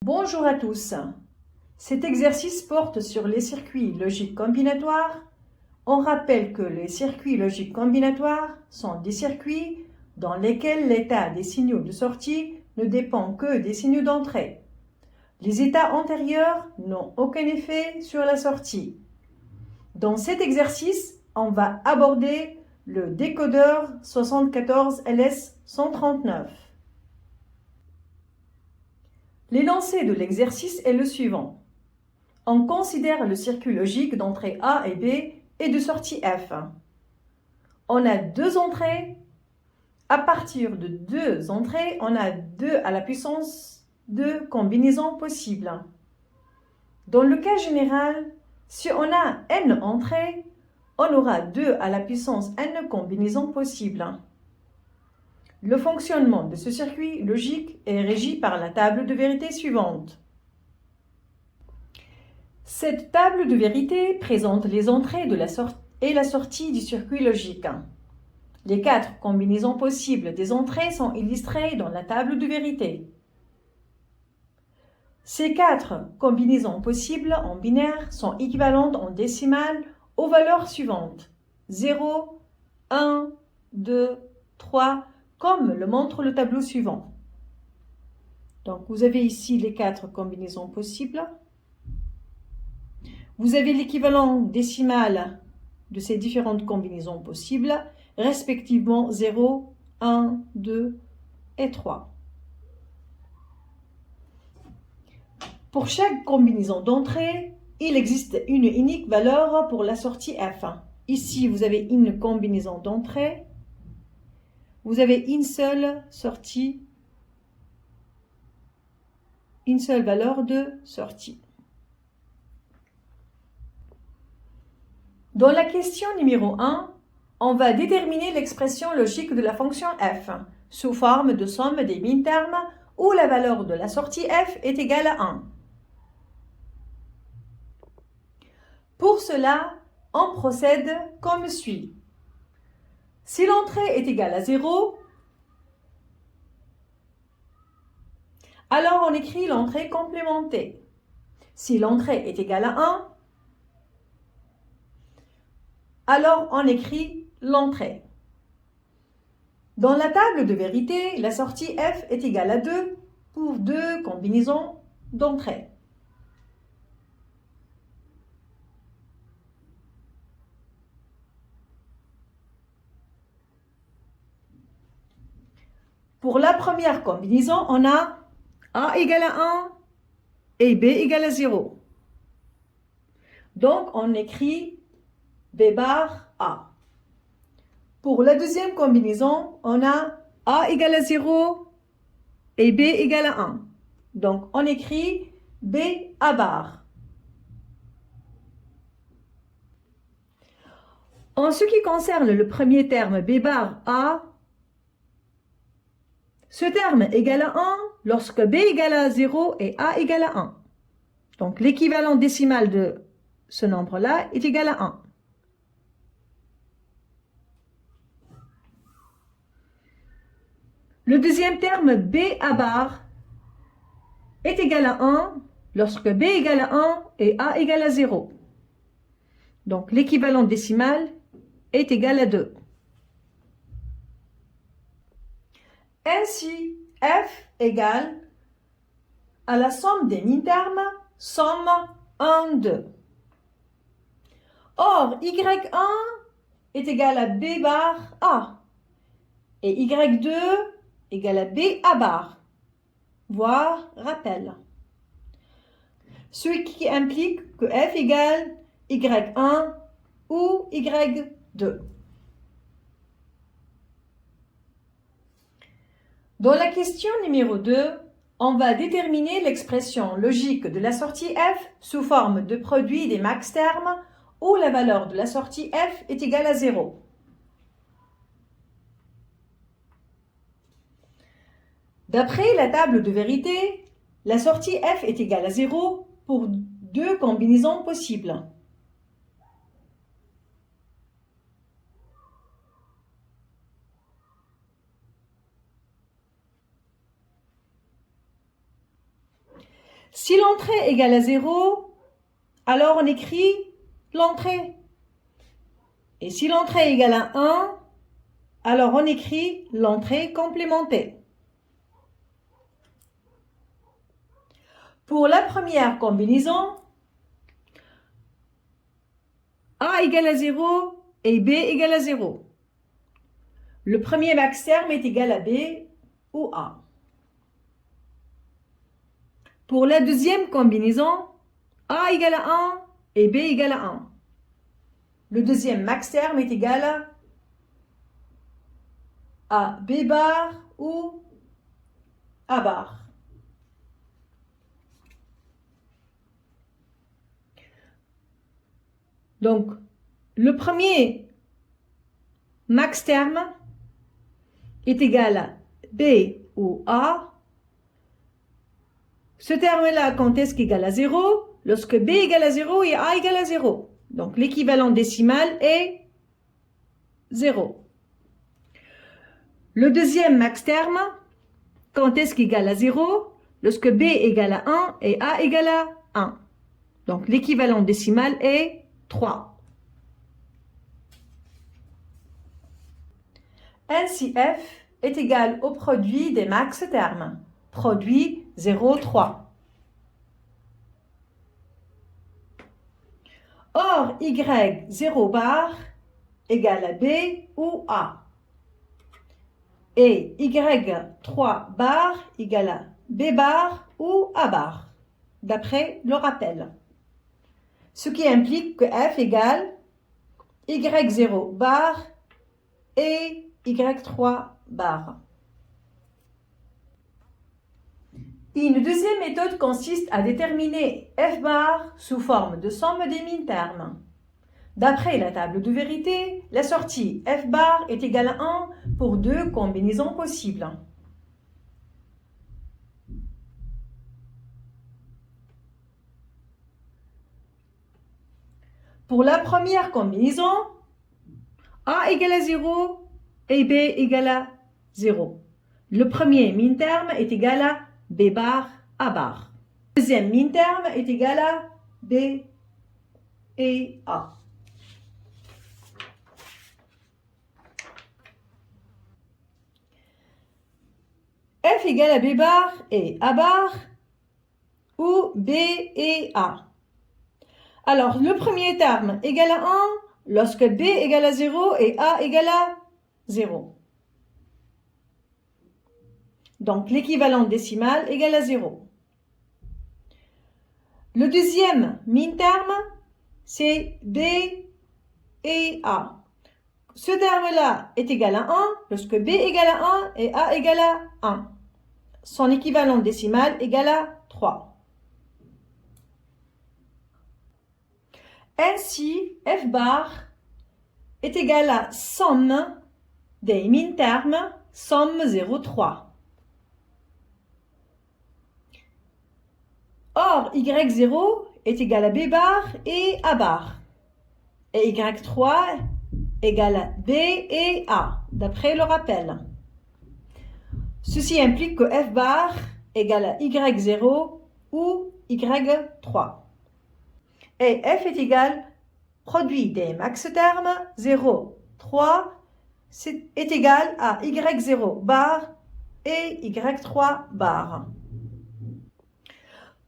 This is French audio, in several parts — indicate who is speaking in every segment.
Speaker 1: Bonjour à tous. Cet exercice porte sur les circuits logiques combinatoires. On rappelle que les circuits logiques combinatoires sont des circuits dans lesquels l'état des signaux de sortie ne dépend que des signaux d'entrée. Les états antérieurs n'ont aucun effet sur la sortie. Dans cet exercice, on va aborder le décodeur 74LS139. L'énoncé de l'exercice est le suivant. On considère le circuit logique d'entrée A et B et de sortie F. On a deux entrées. À partir de deux entrées, on a 2 à la puissance de combinaisons possibles. Dans le cas général, si on a n entrées, on aura 2 à la puissance n combinaisons possibles. Le fonctionnement de ce circuit logique est régi par la table de vérité suivante. Cette table de vérité présente les entrées et la sortie du circuit logique. Les 4 combinaisons possibles des entrées sont illustrées dans la table de vérité. Ces 4 combinaisons possibles en binaire sont équivalentes en décimales aux valeurs suivantes 0, 1, 2, 3, comme le montre le tableau suivant. Donc, vous avez ici les 4 combinaisons possibles. Vous avez l'équivalent décimal de ces différentes combinaisons possibles, respectivement 0, 1, 2 et 3. Pour chaque combinaison d'entrée, il existe une unique valeur pour la sortie F. Ici, vous avez une combinaison d'entrée. Vous avez une seule sortie, une seule valeur de sortie. Dans la question numéro 1, on va déterminer l'expression logique de la fonction f sous forme de somme des min-termes où la valeur de la sortie f est égale à 1. Pour cela, on procède comme suit. Si l'entrée est égale à 0, alors on écrit l'entrée complémentée. Si l'entrée est égale à 1, alors on écrit l'entrée. Dans la table de vérité, la sortie f est égale à 2 pour deux combinaisons d'entrées. Pour la première combinaison, on a A égale à 1 et B égale à 0. Donc, on écrit B bar A. Pour la deuxième combinaison, on a A égale à 0 et B égale à 1. Donc, on écrit B A bar. En ce qui concerne le premier terme B bar A, ce terme égale à 1 lorsque B égale à 0 et A égale à 1. Donc, l'équivalent décimal de ce nombre-là est égal à 1. Le deuxième terme B A bar est égal à 1 lorsque B égale à 1 et A égale à 0. Donc, l'équivalent décimal est égal à 2. Ainsi, F égale à la somme des min-termes, somme 1, 2. Or, Y1 est égal à B bar A et Y2 égale à B A bar, voire rappel. Ce qui implique que F égale Y1 ou Y2. Dans la question numéro 2, on va déterminer l'expression logique de la sortie F sous forme de produit des max termes où la valeur de la sortie F est égale à 0. D'après la table de vérité, la sortie F est égale à 0 pour deux combinaisons possibles. Si l'entrée est égale à 0, alors on écrit l'entrée. Et si l'entrée est égale à 1, alors on écrit l'entrée complémentée. Pour la première combinaison, A égale à 0 et B égale à 0. Le premier max terme est égal à B ou A. Pour la deuxième combinaison, A égale à 1 et B égale à 1. Le deuxième max terme est égal à B bar ou A bar. Donc, le premier max terme est égal à B ou A. Ce terme-là, quand est-ce qu'il est égal à 0? Lorsque B égale à 0 et A égale à 0. Donc, l'équivalent décimal est 0. Le deuxième max terme, quand est-ce qu'il est égal à 0? Lorsque B égale à 1 et A égale à 1. Donc, l'équivalent décimal est 3. Ainsi, F est égal au produit des max termes. Produit 0, 3. Or, Y 0 bar égale à B ou A. Et Y3 bar égale à B bar ou A bar, d'après le rappel. Ce qui implique que F égale Y0 bar et Y3 bar. Une deuxième méthode consiste à déterminer F bar sous forme de somme des min-termes. D'après la table de vérité, la sortie F bar est égale à 1 pour deux combinaisons possibles. Pour la première combinaison, A égale à 0 et B égale à 0. Le premier min-terme est égal à B bar, A bar. Le deuxième min-terme est égal à B et A. F égale à B bar et A bar ou B et A. Alors, le premier terme égale à 1 lorsque B égale à 0 et A égale à 0. Donc, l'équivalent décimal égale à 0. Le deuxième min-terme, c'est B et A. Ce terme-là est égal à 1 lorsque B égale à 1 et A égale à 1. Son équivalent décimal égale à 3. Ainsi, F bar est égal à somme des min-termes, somme 0,3. Or, Y0 est égal à B bar et A bar. Et Y3 égale à B et A, d'après le rappel. Ceci implique que F bar égale à Y0 ou Y3. Et F est égal produit des max termes 0, 3 est égal à Y0 bar et Y3 bar.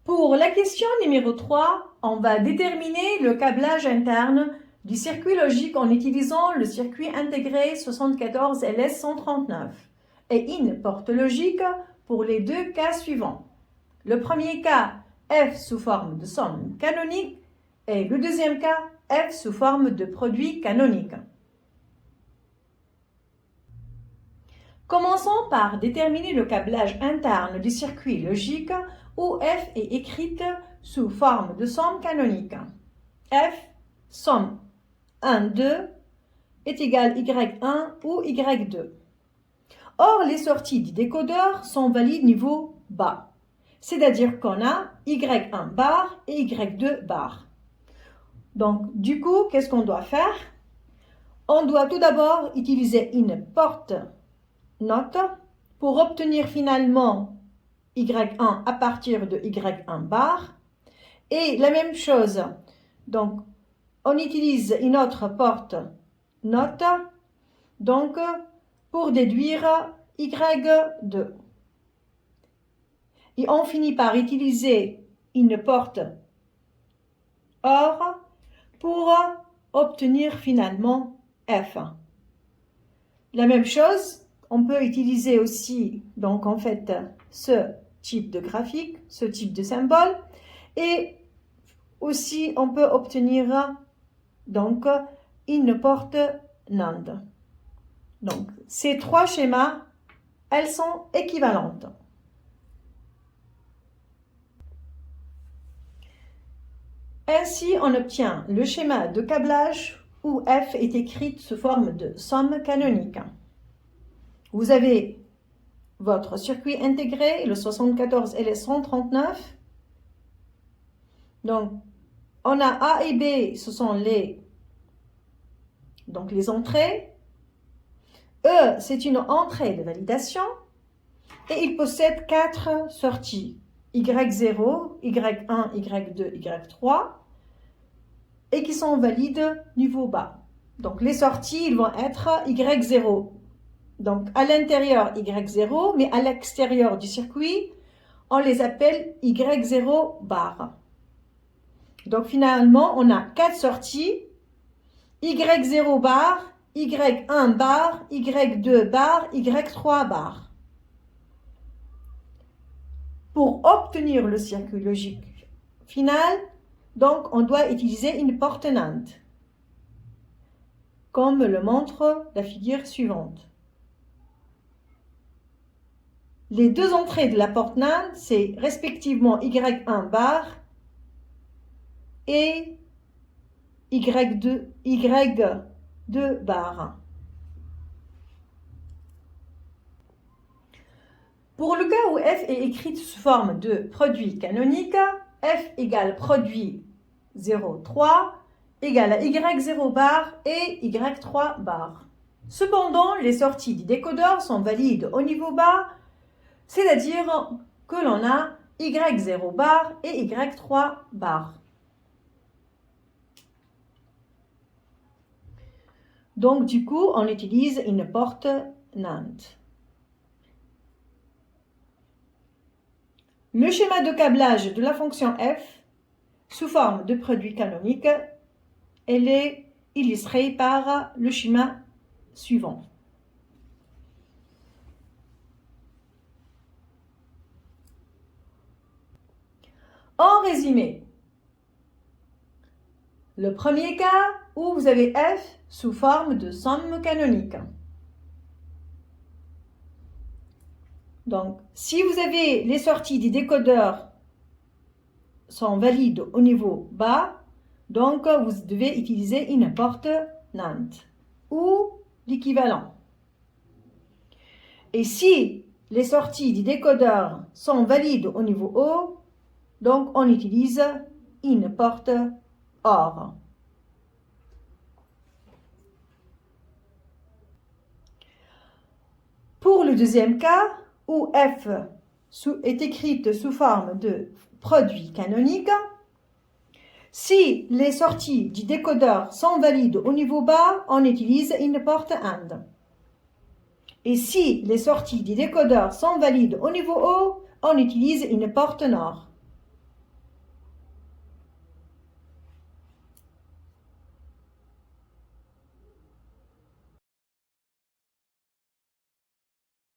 Speaker 1: Pour la question numéro 3, on va déterminer le câblage interne du circuit logique en utilisant le circuit intégré 74 LS139 et une porte logique pour les deux cas suivants. Le premier cas, F sous forme de somme canonique et le deuxième cas, F sous forme de produit canonique. Commençons par déterminer le câblage interne du circuit logique où F est écrite sous forme de somme canonique. F, somme 1, 2 est égal Y1 ou Y2. Or, les sorties du décodeur sont valides niveau bas, c'est-à-dire qu'on a Y1 bar et Y2 bar. Donc, du coup, qu'est-ce qu'on doit faire? On doit tout d'abord utiliser une porte note pour obtenir finalement Y1 à partir de Y1 bar. Et la même chose, donc on utilise une autre porte note, donc pour déduire Y2. Et on finit par utiliser une porte OR pour obtenir finalement F. La même chose, on peut utiliser aussi, donc en fait, ce type de graphique, ce type de symbole, et aussi on peut obtenir donc une porte NAND. Donc ces trois schémas, elles sont équivalentes. Ainsi, on obtient le schéma de câblage où F est écrite sous forme de somme canonique. Vous avez votre circuit intégré, le 74 et le 139. Donc, on a A et B, ce sont les entrées. E, c'est une entrée de validation. Et il possède 4 sorties. Y0, Y1, Y2, Y3. Et qui sont valides niveau bas. Donc, les sorties, ils vont être Y0. Donc, à l'intérieur, Y0, mais à l'extérieur du circuit, on les appelle Y0 bar. Donc, finalement, on a 4 sorties, Y0 bar, Y1 bar, Y2 bar, Y3 bar. Pour obtenir le circuit logique final, donc, on doit utiliser une porte NAND, comme le montre la figure suivante. Les deux entrées de la porte NAND, c'est respectivement Y1 bar et Y2 bar. Pour le cas où F est écrite sous forme de produit canonique, F égale produit 0,3 égale à Y0 bar et Y3 bar. Cependant, les sorties du décodeur sont valides au niveau bas, c'est-à-dire que l'on a Y0 bar et Y3 bar. Donc, du coup, on utilise une porte NAND. Le schéma de câblage de la fonction f sous forme de produit canonique, elle est illustrée par le schéma suivant. En résumé, le premier cas où vous avez f sous forme de somme canonique. Donc, si vous avez les sorties du décodeur sont valides au niveau bas, donc vous devez utiliser une porte NAND ou l'équivalent. Et si les sorties du décodeur sont valides au niveau haut, donc on utilise une porte OR. Pour le deuxième cas, où F est écrite sous forme de produit canonique, si les sorties du décodeur sont valides au niveau bas, on utilise une porte AND. Et si les sorties du décodeur sont valides au niveau haut, on utilise une porte NOR.